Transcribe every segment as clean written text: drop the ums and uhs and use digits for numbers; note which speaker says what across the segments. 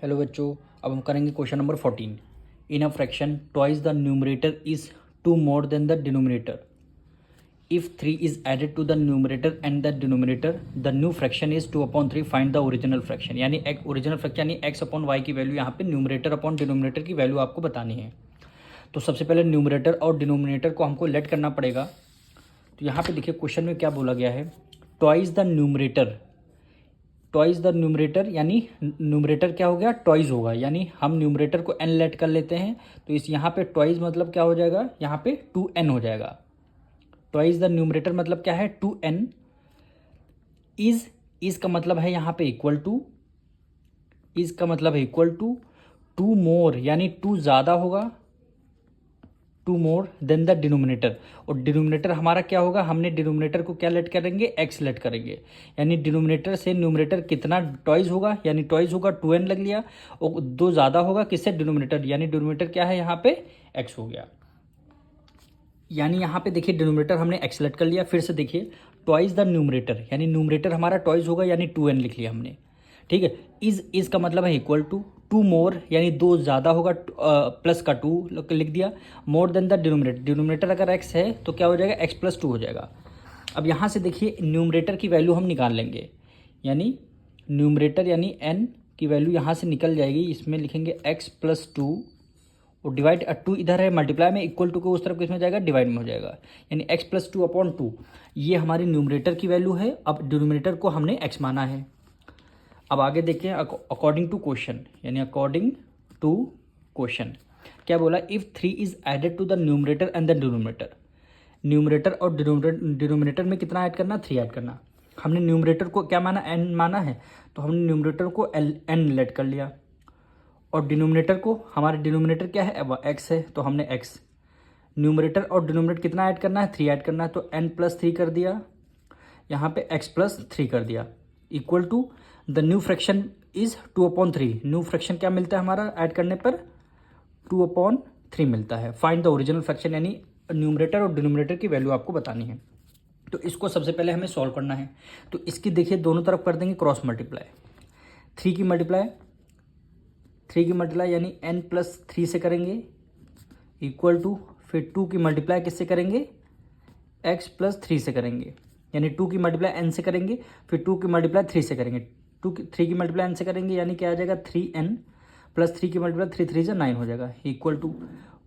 Speaker 1: Hello बच्चों, अब हम करेंगे question number 14। In a fraction twice the numerator is 2 more than the denominator. If 3 is added to the numerator and the denominator the new fraction is 2/3। Find the original fraction. यानी original fraction यानी x/y की value यहाँ पे numerator upon denominator की value आपको बतानी है। तो सबसे पहले न्यूमरेटर और डिनोमिनेटर को हमको लेट करना पड़ेगा। तो यहाँ पे देखिए क्वेश्चन में क्या बोला गया है, twice the numerator. Twice the numerator यानी न्यूमरेटर क्या हो गया, ट्वाइस होगा। यानी हम न्यूमरेटर को n लेट कर लेते हैं, तो इस यहाँ पे ट्वाइस मतलब क्या हो जाएगा, यहाँ पे 2n हो जाएगा। ट्वाइस द न्यूमरेटर मतलब क्या है, 2n। इज का मतलब है यहाँ पे इक्वल टू, इज का मतलब है इक्वल टू 2 मोर यानी 2 ज़्यादा होगा, 2 मोर देन द डिनोमिनेटर। और डिनोमिनेटर हमारा क्या होगा, हमने डिनोमिनेटर को क्या लेट करेंगे, x लेट करेंगे। यानी डिनोमिनेटर से न्यूमरेटर कितना ट्वाइस होगा, यानी ट्वाइस होगा 2n लग लिया, और 2 ज़्यादा होगा किससे, डिनोमिनेटर। यानी डिनोमिनेटर क्या है यहाँ पे, x हो गया। यानी यहाँ पे देखिए डिनोमिनेटर हमने x लेट कर लिया। फिर से देखिए ट्वाइस द न्यूमरेटर यानी न्यूमरेटर हमारा ट्वाइस होगा यानी 2n लिख लिया हमने, ठीक है। इज का मतलब है इक्वल टू 2 मोर यानी 2 ज़्यादा होगा, प्लस का 2 लिख दिया, मोर देन द डिनोमिनेटर। डिनोमिनेटर अगर x है तो क्या हो जाएगा, x+2 हो जाएगा। अब यहाँ से देखिए न्यूमरेटर की वैल्यू हम निकाल लेंगे, यानी न्यूमरेटर यानी n की वैल्यू यहाँ से निकल जाएगी। इसमें लिखेंगे x+2 और डिवाइड 2 इधर है, मल्टीप्लाई में इक्वल टू को उस तरफ किसमें जाएगा, डिवाइड में हो जाएगा। यानी x+2/2 ये हमारी न्यूमरेटर की वैल्यू है। अब डिनोमिनेटर को हमने x माना है। अब आगे देखिए अकॉर्डिंग टू क्वेश्चन, यानी अकॉर्डिंग टू क्वेश्चन क्या बोला, if 3 is added to the numerator and the denominator. Numerator और डिनोमिनेटर में कितना ऐड करना, 3 ऐड करना। हमने न्यूमरेटर को क्या माना, n माना है, तो हमने न्यूमरेटर को n लेट कर लिया, और डिनोमिनेटर को, हमारे डिनोमिनेटर क्या है, x है, तो हमने x। न्यूमरेटर और डिनोमिनेटर कितना ऐड करना है, 3 ऐड करना है, तो n+3 कर दिया, यहाँ पे x+3 कर दिया, equal to the new fraction is 2/3। New fraction क्या मिलता है हमारा, ऐड करने पर 2/3 मिलता है। फाइंड द ओरिजिनल फ्रैक्शन यानी न्यूमरेटर और डिनोमिनेटर की वैल्यू आपको बतानी है। तो इसको सबसे पहले हमें सॉल्व करना है। तो इसकी देखिए दोनों तरफ कर देंगे क्रॉस मल्टीप्लाई। 3 की मल्टीप्लाई यानी n+3 से करेंगे, इक्वल टू फिर 2 की मल्टीप्लाई किससे करेंगे, x+3 से करेंगे। यानी 2 की मल्टीप्लाई n से करेंगे, फिर 2 की मल्टीप्लाई 3 से करेंगे, 3 की मल्टीप्लाई n से करेंगे, यानी क्या आ जाएगा, 3n प्लस 3 की मल्टीप्लाई 3 3 से 9 हो जाएगा, इक्वल टू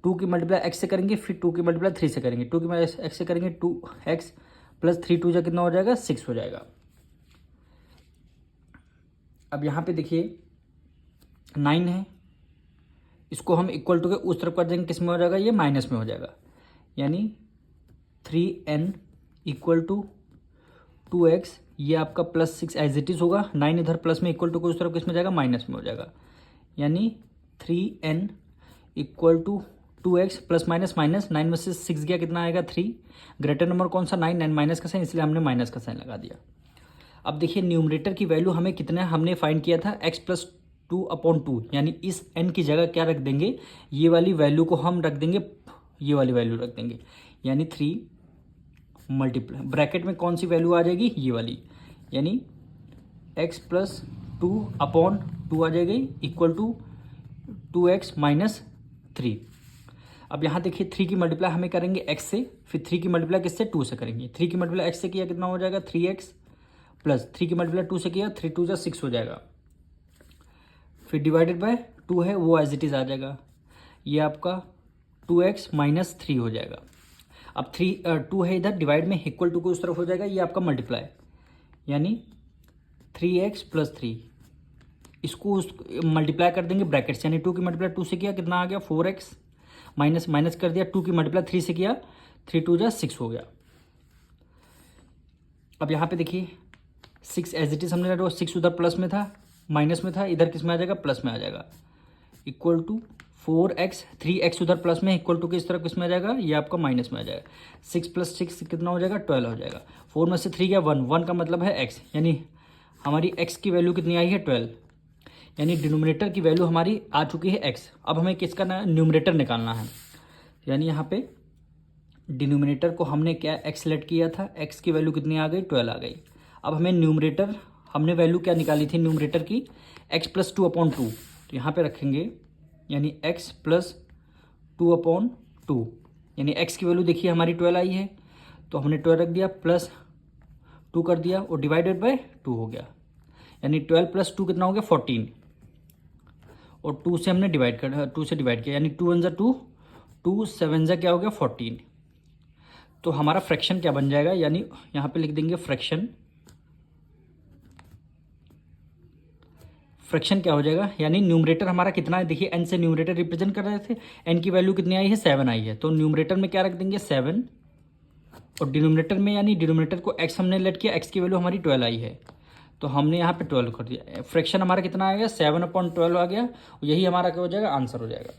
Speaker 1: 2 की मल्टीप्लाई x से करेंगे, फिर 2 की मल्टीप्लाई 3 से करेंगे, 2 की मल्टीप्लाई x से करेंगे, 2x प्लस 3 2 जा कितना हो जाएगा, 6 हो जाएगा। अब यहाँ पे देखिए 9 है, इसको हम इक्वल टू के उस तरफ कर देंगे, किस में हो जाएगा, ये माइनस में हो जाएगा। यानी 3n इक्वल टू 2x, ये आपका +6 एज इट इज़ होगा। 9 इधर प्लस में, इक्वल टू को उस तरफ किस में जाएगा, माइनस में हो जाएगा। यानी 3n equal to 2x plus minus minus, 9 में से 6 गया, कितना आएगा, 3। ग्रेटर नंबर कौन सा, 9 माइनस का साइन, इसलिए हमने माइनस का साइन लगा दिया। अब देखिए न्यूमरेटर की वैल्यू हमें कितना हमने फाइंड किया था, x+2/2। यानी इस n की जगह क्या रख देंगे, ये वाली वैल्यू को हम रख देंगे, ये वाली वैल्यू रख देंगे। यानी 3 मल्टीप्लाई ब्रैकेट में कौन सी वैल्यू आ जाएगी, ये वाली, यानी x+2/2 आ जाएगी, इक्वल टू 2x - 3। अब यहाँ देखिए 3 की मल्टीप्लाई हमें करेंगे x से, फिर 3 की मल्टीप्लाई किससे, 2 से करेंगे। 3 की मल्टीप्लाई x से किया कितना हो जाएगा, 3x प्लस 3 की मल्टीप्लाई 2 से किया, 3 2 जा 6 हो जाएगा। फिर डिवाइडेड बाय 2 है, वो एज इट इज़ आ जाएगा, ये आपका 2x - 3 हो जाएगा। अब 2 है इधर, डिवाइड में इक्वल टू को उस तरफ हो जाएगा, ये आपका मल्टीप्लाई, यानी 3x + 3। इसको उस मल्टीप्लाई कर देंगे ब्रैकेट्स, यानी 2 की मल्टीप्लाई 2 से किया, कितना आ गया, 4x, माइनस माइनस कर दिया, 2 की मल्टीप्लाई 3 से किया, 3 2 जा 6 हो गया। अब यहाँ पे देखिए 6 एज इट इज हमने, 6 उधर प्लस में था, माइनस में था, इधर किस में आ जाएगा, प्लस में आ जाएगा, इक्वल टू 4x, 3x उधर प्लस में, इक्वल टू किस तरफ किस में आ जाएगा, ये आपका माइनस में आ जाएगा। 6 + 6 कितना हो जाएगा, 12 हो जाएगा। 4 में से 3 गया, 1 का मतलब है x, यानी हमारी x की वैल्यू कितनी आई है, 12। यानी डिनोमिनेटर की वैल्यू हमारी आ चुकी है x। अब हमें किसका न्यूमरेटर निकालना है, यानी यहाँ पे डिनोमिनेटर को हमने क्या x लेट किया था, x की वैल्यू कितनी आ गई, 12 आ गई। अब हमें न्यूमरेटर, हमने वैल्यू क्या निकाली थी न्यूमरेटर की, x+2/2। तो यहाँ पे रखेंगे यानी x प्लस 2/2, यानी x की वैल्यू देखिए हमारी 12 आई है, तो हमने 12 रख दिया, प्लस 2 कर दिया और डिवाइडेड बाय 2 हो गया, यानी 12 प्लस 2 कितना हो गया 14, और 2 से हमने डिवाइड कर 2 से डिवाइड किया, यानी 2 1 ज़ा 2, 2 7 ज़ा क्या हो गया 14। तो हमारा फ्रैक्शन क्या बन जाएगा, यानी यहाँ पे लिख देंगे फ्रैक्शन क्या हो जाएगा, यानी न्यूमरेटर हमारा कितना है, देखिए n से न्यूमरेटर रिप्रेजेंट कर रहे थे, n की वैल्यू कितनी आई है 7 आई है, तो न्यूमरेटर में क्या रख देंगे 7, और डिनोमिनेटर में यानी डिनोमिनेटर को x हमने लेट किया, x की वैल्यू हमारी 12 आई है, तो हमने यहाँ पे 12 कर दिया, फ्रैक्शन हमारा कितना आ गया 7/12 आ गया, यही हमारा क्या हो जाएगा आंसर हो जाएगा।